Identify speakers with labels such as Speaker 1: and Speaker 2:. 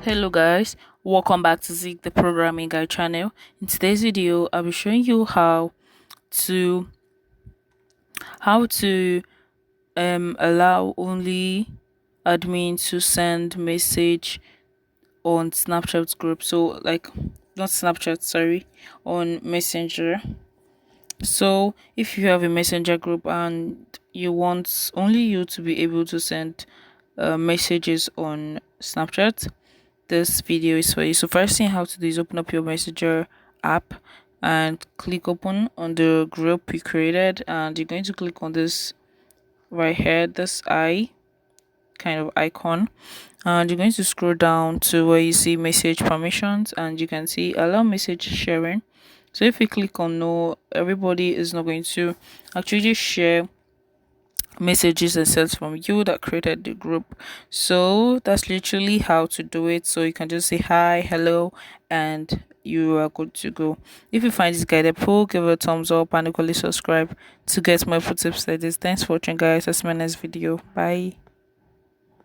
Speaker 1: Hello guys, welcome back to Zeke the Programming Guide channel. In today's video, I'll be showing you to how to allow only admin to send message on Snapchat group. So like not Snapchat, sorry, on Messenger. So if you have a Messenger group and you want only you to be able to send messages on Snapchat, this video is for you. So first thing how to do is open up your Messenger app and click open on the group you created, and you're going to click on this right here, this eye kind of icon, and you're going to scroll down to where you see message permissions, and you can see allow message sharing. So if you click on no, everybody is not going to actually share messages and sets from you that created the group. So that's literally how to do it. So you can just say hi, hello, and you are good to go. If you find this guided, please give it a thumbs up and equally subscribe to get more tips like this. Thanks for watching, guys. That's my next video. Bye.